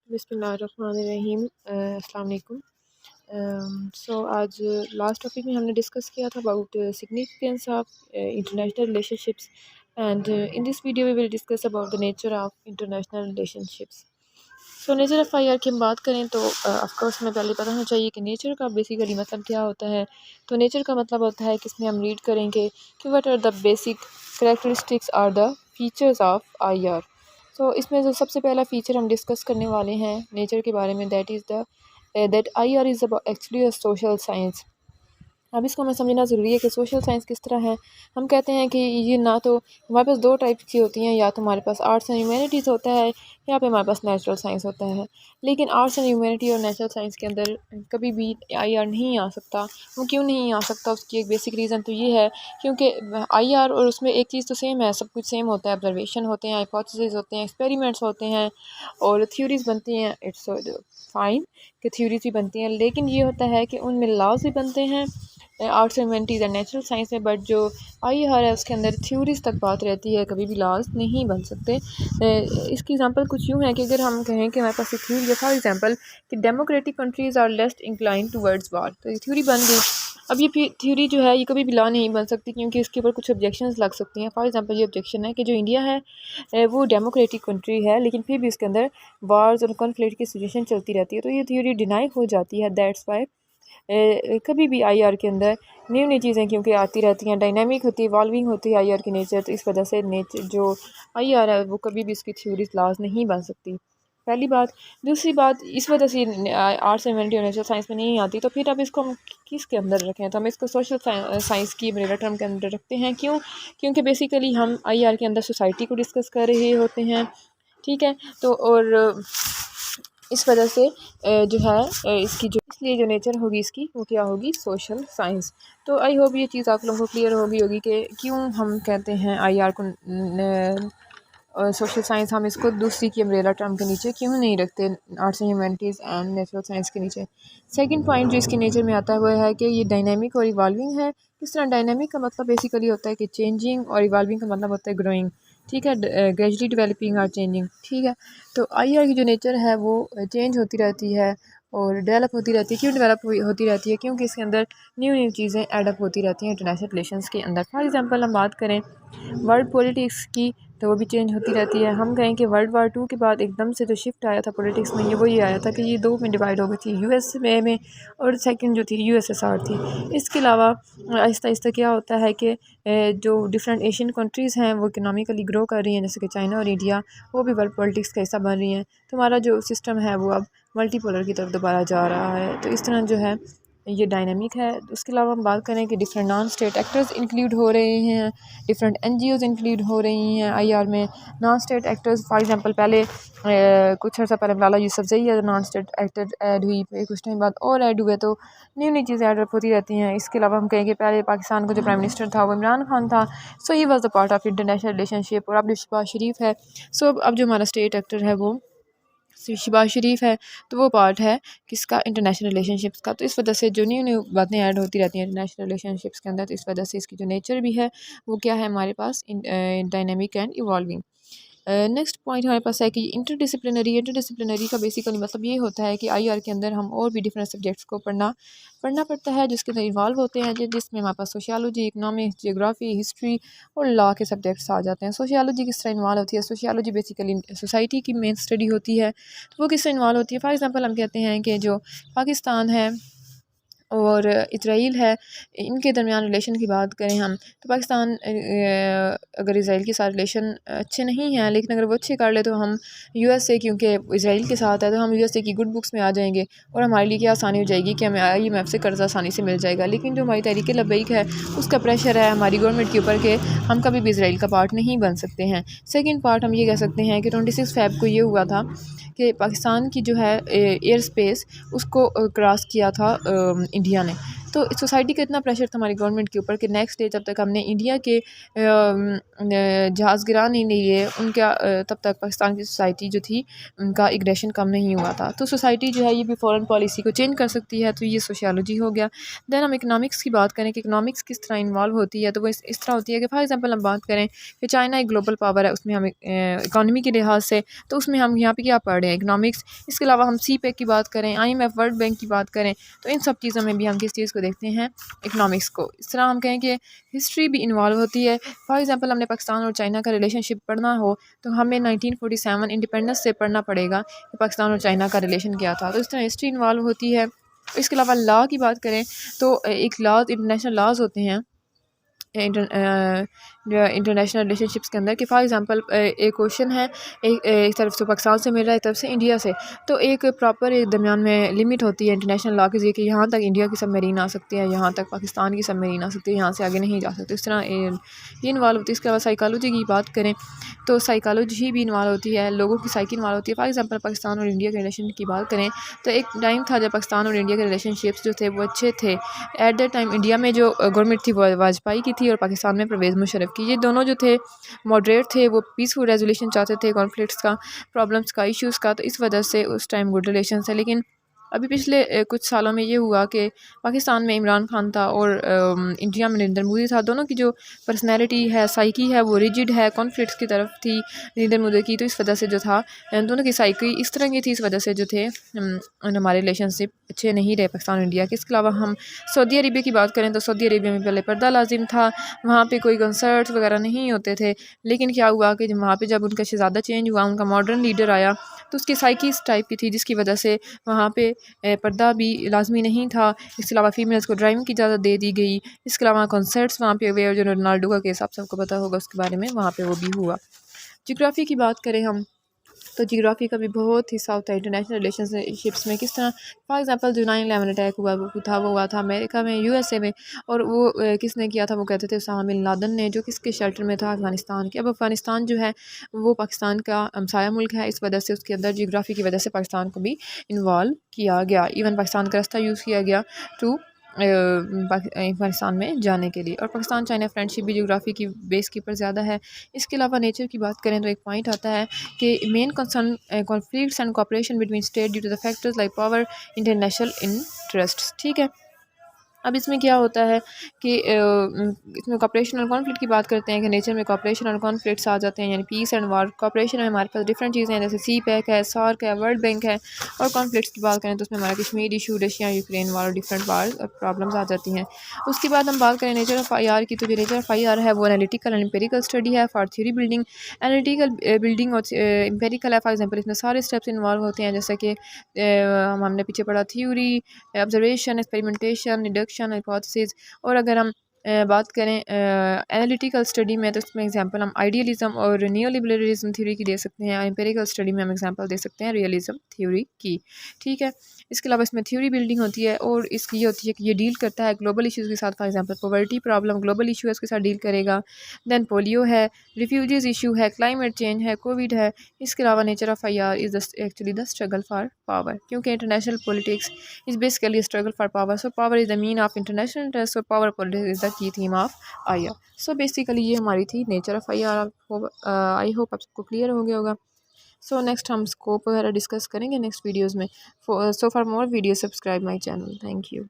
बिस्मिल्लाहिर्रहमानिर्रहीम। अस्सलाम वालेकुम। आज लास्ट टॉपिक में हमने डिस्कस किया था about significance of international relationships and in this video we will discuss about the nature of international relationships. So nature of IR की हम बात करें तो ऑफकोर्स हमें पहले पता होना चाहिए कि नेचर का बेसिकली मतलब क्या होता है। तो नेचर का मतलब होता है कि इसमें हम रीड करेंगे कि what are the basic characteristics are the features of IR. तो इसमें जो सबसे पहला फ़ीचर हम डिस्कस करने वाले हैं नेचर के बारे में, that I R is actually a social science. अब इसको हमें समझना ज़रूरी है कि सोशल साइंस किस तरह है। हम कहते हैं कि ये ना तो हमारे पास दो टाइप की होती हैं, या तो हमारे पास आर्ट्स एंड ह्यूमैनिटीज़ होता है या फिर हमारे पास नेचुरल साइंस होता है। लेकिन आर्ट्स एंड ह्यूमैनिटी और नेचुरल साइंस के अंदर कभी भी आई आर नहीं आ सकता। वो क्यों नहीं आ सकता, उसकी एक बेसिक रीज़न तो ये है क्योंकि आई आर और उसमें एक चीज़ तो सेम है, सब कुछ सेम होता है। ऑब्जर्वेशन होते हैं, हाइपोथेसिस होते हैं, एक्सपेरिमेंट्स होते हैं और थ्योरीज बनती हैं। इट्स फाइन कि थ्योरीज भी बनती हैं, लेकिन ये होता है कि उनमें लॉज भी बनते हैं arts and humanities and natural science में। बट जो आई आर है उसके अंदर थ्योरीज तक बात रहती है, कभी भी लॉज नहीं बन सकते। इसकी एग्जांपल कुछ यूँ है कि अगर हम कहें कि हमारे पास एक थ्योरी है, फॉर एग्जांपल कि democratic countries are less incline towards war, तो ये थ्योरी बन गई। अब ये थ्योरी जो है ये कभी भी लॉ नहीं बन सकती क्योंकि इसके ऊपर कुछ ऑब्जेक्शंस लग सकती हैं। फॉर एग्जांपल ये ऑब्जेक्शन है कि जो इंडिया है वो डेमोक्रेटिक कंट्री है, लेकिन फिर भी उसके अंदर वार्स और कॉन्फ्लिक्ट की सिचुएशन चलती रहती है, तो ये थ्योरी डिनाई हो जाती है। दैट्स वाई कभी भी आईआर के अंदर न्यू न्यू चीज़ें क्योंकि आती रहती हैं, डायनामिक होती है, इवॉल्विंग होती है आईआर की नेचर, तो इस वजह से नेचर जो आईआर है वो कभी भी उसकी थ्योरीज लाज नहीं बन सकती, पहली बात। दूसरी बात, इस वजह से आर्ट्स एंड ह्यूमैनिटी और नेचुरल साइंस में नहीं आती, तो फिर अब इसको हम किसके अंदर रखें, तो हम इसको सोशल साइंस की अम्ब्रेला टर्म के अंदर रखते हैं। क्यों? क्योंकि बेसिकली हम आईआर के अंदर सोसाइटी को डिस्कस कर रहे होते हैं, ठीक है। तो और इस वजह से जो है इसकी जो इसलिए जो नेचर होगी इसकी वो क्या होगी, सोशल साइंस। तो आई होप ये चीज़ आप लोगों को क्लियर होगी कि क्यों हम कहते हैं आईआर को सोशल साइंस, हम इसको दूसरी की अम्ब्रेला टर्म के नीचे क्यों नहीं रखते, arts and humanities and natural science के नीचे। सेकंड पॉइंट जो इसके नेचर में आता है वो है कि ये डायनेमिक और इवॉल्विंग है। किस तरह? डायनेमिक का मतलब बेसिकली होता है कि चेंजिंग, और इवॉल्विंग का मतलब होता है ग्रोइंग, ठीक है, ग्रेजुअली डेवलपिंग और चेंजिंग, ठीक है। तो आईआर की जो नेचर है वो चेंज होती रहती है और डेवलप होती रहती है। क्यों डेवलप होती रहती है? क्योंकि इसके अंदर न्यू न्यू चीज़ें एडअप होती रहती हैं इंटरनेशनल रिलेशंस के अंदर। फॉर एग्जांपल हम बात करें वर्ल्ड पॉलिटिक्स की, तो वो भी चेंज होती रहती है। हम कहें कि वर्ल्ड वार 2 के बाद एकदम से जो शिफ्ट आया था पॉलिटिक्स में, ये आया था कि ये दो में डिवाइड हो गई थी, यूएस में और सेकंड जो थी यूएसएसआर थी। इसके अलावा आहिस्ता आहिस्ता क्या होता है कि जो डिफरेंट एशियन कंट्रीज़ हैं वो इकोनॉमिकली ग्रो कर रही हैं, जैसे कि चाइना और इंडिया, वो भी वर्ल्ड पॉलिटिक्स का हिस्सा बन रही हैं। तो हमारा जो सिस्टम है वो अब मल्टीपोलर की तरफ दोबारा जा रहा है। तो इस तरह जो है ये डायनामिक है। उसके अलावा हम बात करें कि different non state actors include हो रहे हैं, डिफरेंट एनजीओज़ इंक्लूड हो रही हैं आईआर में। Non state actors for example पहले कुछ अर्सा पहले Malala Yousafzai non state actor add हुई, फिर कुछ टाइम बाद और ऐड हुए, तो न्यू न्यू चीज़ें ऐड होती रहती हैं। इसके अलावा हम कहें कि पहले पाकिस्तान का जो प्राइम मिनिस्टर था वो इमरान खान था, so he was the part of international relationship. और अब शहबाज शरीफ है, सो अब जो हमारा स्टेट एक्टर है वो शहबाज शरीफ है, तो वो पार्ट है किसका, इंटरनेशनल रिलेशनशिप्स का। तो इस वजह से जो न्यू न्यू बातें ऐड होती रहती हैं इंटरनेशनल रिलेशनशिप्स के अंदर, तो इस वजह से इसकी जो नेचर भी है वो क्या है हमारे पास, dynamic and evolving. Next point हमारे पास है कि इंटरडिसिप्लिनरी का बेसिकली मतलब ये होता है कि आईआर के अंदर हम और भी डिफरेंट सब्जेक्ट्स को पढ़ना पड़ता है, जिसके अंदर इन्वॉल्व होते हैं, जिसमें हमारे पास सोशियोलॉजी, इकनॉमिक्स, जियोग्राफी, हिस्ट्री और लॉ के सब्जेक्ट्स आ जाते हैं। सोशियोलॉजी किस तरह इन्वॉल्व होती है? सोशियोलॉजी बेसिकली सोसाइटी की मेन स्टडी होती है, तो वो किस तरह इन्वॉल्व होती है? फॉर एग्जांपल हम कहते हैं कि जो पाकिस्तान है और इसराइल है, इनके दरमियान रिलेशन की बात करें हम, तो पाकिस्तान अगर इसराइल के साथ रिलेशन अच्छे नहीं हैं, लेकिन अगर वो अच्छे कर ले तो हम यूएसए, क्योंकि इसराइल के साथ है तो हम यूएसए की गुड बुक्स में आ जाएंगे और हमारे लिए क्या आसानी हो जाएगी कि हमें IMF से कर्जा आसानी से मिल जाएगा। लेकिन जो हमारी तहरीक लब्बैक है उसका प्रेशर है हमारी गवर्नमेंट के ऊपर कि हम कभी भी इसराइल का पार्ट नहीं बन सकते हैं। सेकेंड पार्ट हम ये कह सकते हैं कि 26 फ़रवरी को ये हुआ था कि पाकिस्तान की जो है एयर स्पेस उसको क्रॉस किया था इंडिया ने। तो सोसाइटी का इतना प्रेशर था हमारी गवर्नमेंट के ऊपर कि नेक्स्ट डे जब तक हमने इंडिया के जहाज़ गिरा नहीं लिए उनका तब तक पाकिस्तान की सोसाइटी जो थी उनका एग्रेशन कम नहीं हुआ था। तो सोसाइटी जो है ये भी फॉरेन पॉलिसी को चेंज कर सकती है, तो ये सोशियोलॉजी हो गया। दैन हम इकनॉमिक्स की बात करें कि इकनॉमिक्स किस तरह इन्वॉल्व होती है, तो वो इस तरह होती है कि फॉर एग्जांपल हम बात करें कि चाइना एक ग्लोबल पावर है, उसमें हम इकॉनमी के लिहाज से तो उसमें हम यहाँ पे क्या पढ़ रहे हैं, इकनॉमिक्स। इसके अलावा हम सी पैक की बात करें, IMF वर्ल्ड बैंक की बात करें, तो इन सब चीज़ों में भी हम किस चीज़ को देखते हैं, इकनॉमिक्स को। इस तरह हम कहें कि हिस्ट्री भी इन्वॉल्व होती है। फॉर एग्जांपल हमने पाकिस्तान और चाइना का रिलेशनशिप पढ़ना हो तो हमें 1947 इंडिपेंडेंस से पढ़ना पड़ेगा कि पाकिस्तान और चाइना का रिलेशन क्या था। तो इस तरह हिस्ट्री इन्वॉल्व होती है। इसके अलावा लॉ की बात करें तो एक लॉ इंटरनेशनल लॉज होते हैं इंटरनेशनल रिलेशनशिप्स के अंदर कि फॉर एग्जांपल एक क्वेश्चन है, एक तरफ से पाकिस्तान से मिल रहा है, एक तरफ से इंडिया से, तो एक प्रॉपर एक दरमियान में लिमिट होती है इंटरनेशनल लॉ के ज़रिए कि यहाँ तक इंडिया की सबमरीन आ सकती है, यहाँ तक पाकिस्तान की सबमरीन आ सकती है, यहाँ से आगे नहीं जा सकती। इस तरह ये इन्वॉल्व होती है। इसके अलावा साइकोलॉजी की बात करें तो साइकोलॉजी भी इन्वॉल्व होती है, लोगों की साइकी इन्वॉल्व होती है। फॉर एग्जांपल पाकिस्तान और इंडिया के रिलेशन की बात करें तो एक टाइम था जब पाकिस्तान और इंडिया के रिलेशनशिप्स जो थे वो अच्छे थे। एट दैट टाइम इंडिया में जो गवर्नमेंट थी वो वाजपेयी की थी और पाकिस्तान में परवेज़ मुशर्रफ की। ये दोनों जो थे मॉडरेट थे, वो पीसफुल रेजोल्यूशन चाहते थे कॉन्फ्लिक्ट्स का, प्रॉब्लम्स का, इश्यूज़ का, तो इस वजह से उस टाइम गुड रिलेशन है। लेकिन अभी पिछले कुछ सालों में ये हुआ कि पाकिस्तान में इमरान खान था और इंडिया में नरेंद्र मोदी था। दोनों की जो पर्सनैलिटी है, साइकी है, वो रिजिड है, कॉन्फ्लिक्ट्स की तरफ थी नरेंद्र मोदी की। तो इस वजह से जो था दोनों की साइकी इस तरह की थी, इस वजह से जो थे हमारे रिलेशनशिप अच्छे नहीं रहे पाकिस्तान और इंडिया के। इसके अलावा हम सऊदी अरेबिया की बात करें तो सऊदी अरेबिया में पहले पर्दा लाजिम था, वहाँ पे कोई कंसर्ट्स वगैरह नहीं होते थे। लेकिन क्या हुआ कि वहाँ पे जब उनका शहज़ादा चेंज हुआ, उनका मॉडर्न लीडर आया, तो उसकी साइकी इस टाइप की थी जिसकी वजह से वहाँ पे पर्दा भी लाजमी नहीं था। इसके अलावा फ़ीमेल्स को ड्राइविंग की इजाज़त दे दी गई। इसके अलावा कॉन्सर्ट्स वहाँ पे हुए और जो रोनाल्डो का केस आप सबको पता होगा उसके बारे में, वहाँ पे वो भी हुआ। जियोग्राफी की बात करें हम तो जियोग्राफी का भी बहुत हिस्सा होता है इंटरनेशनल रिलेशनशिप्स में। किस तरह फॉर एग्जांपल जो 9/11 अटैक हुआ वो हुआ था अमेरिका में, USA में, और वो किसने किया था, वो कहते थे उसामा बिन लादेन ने, जो किसके शेल्टर में था, अफ़गानिस्तान के। अब अफ़गानिस्तान जो है वो पाकिस्तान का हमसाया मुल्क है, इस वजह से उसके अंदर जियोग्राफी की वजह से पाकिस्तान को भी इन्वॉल्व किया गया। इवन पाकिस्तान का रास्ता यूज़ किया गया टू अफगानिस्तान में जाने के लिए। और पाकिस्तान चाइना फ्रेंडशिप भी जियोग्राफी की बेस के ऊपर ज़्यादा है। इसके अलावा नेचर की बात करें तो एक पॉइंट आता है कि main concern conflicts and cooperation between state due to the factors like power, international interest. ठीक है, अब इसमें क्या होता है कि इसमें कॉपरेशन और कॉन्फ्लिक्ट की बात करते हैं कि नेचर में कॉपरेशन और कॉन्फ्लिक्ट्स आ जाते हैं, यानी पीस एंड वार। कॉपरेशन में हमारे पास डिफरेंट चीज़ें हैं, जैसे सी पैक है, सार्क है, वर्ल्ड बैंक है। और कॉन्फ्लिक्ट्स की बात करें तो उसमें हमारा कश्मीर इशू, रशिया यूक्रेन वार और डिफरेंट वार प्रॉब्लम्स आ जाती हैं। उसके बाद हम बात करें नेचर ऑफ IR की, तो जो नेचर of IR है वो एनालिटिकल एंड एम्पेरिकल स्टडी है for theory building. Analytical building और एम्पेरिकल है, फॉर एग्जाम्पल इसमें सारे स्टेप्स इन्वॉल्व होते हैं, जैसे कि हमने पीछे पढ़ा theory, observation, experimentation, deduction, hypothesis. और अगर हम बात करें एनालिटिकल स्टडी में तो इसमें एग्जांपल हम आइडियलिज्म और नियोलिबरलिज्म थ्योरी की दे सकते हैं। एम्पिरिकल स्टडी में हम एग्जांपल दे सकते हैं रियलिज्म थ्योरी की। ठीक है, इसके अलावा इसमें थ्योरी बिल्डिंग होती है और इसकी ये होती है कि ये डील करता है ग्लोबल इश्यूज़ के साथ। For example poverty problem global issue है, उसके साथ डील करेगा। दैन पोलियो है, रिफ्यूजीज इशू है, क्लाइमेट चेंज है, कोविड है। इसके अलावा nature of IR is actually the struggle for power, क्योंकि international politics is basically struggle for power. So power is the mean of international interest, so power politics is the key theme of IR। So basically ये हमारी थी nature of IR। I hope आप सबको clear हो गया होगा। So next हम scope वगैरह डिस्कस करेंगे नेक्स्ट वीडियोज़ में। So for more video subscribe my channel. Thank you.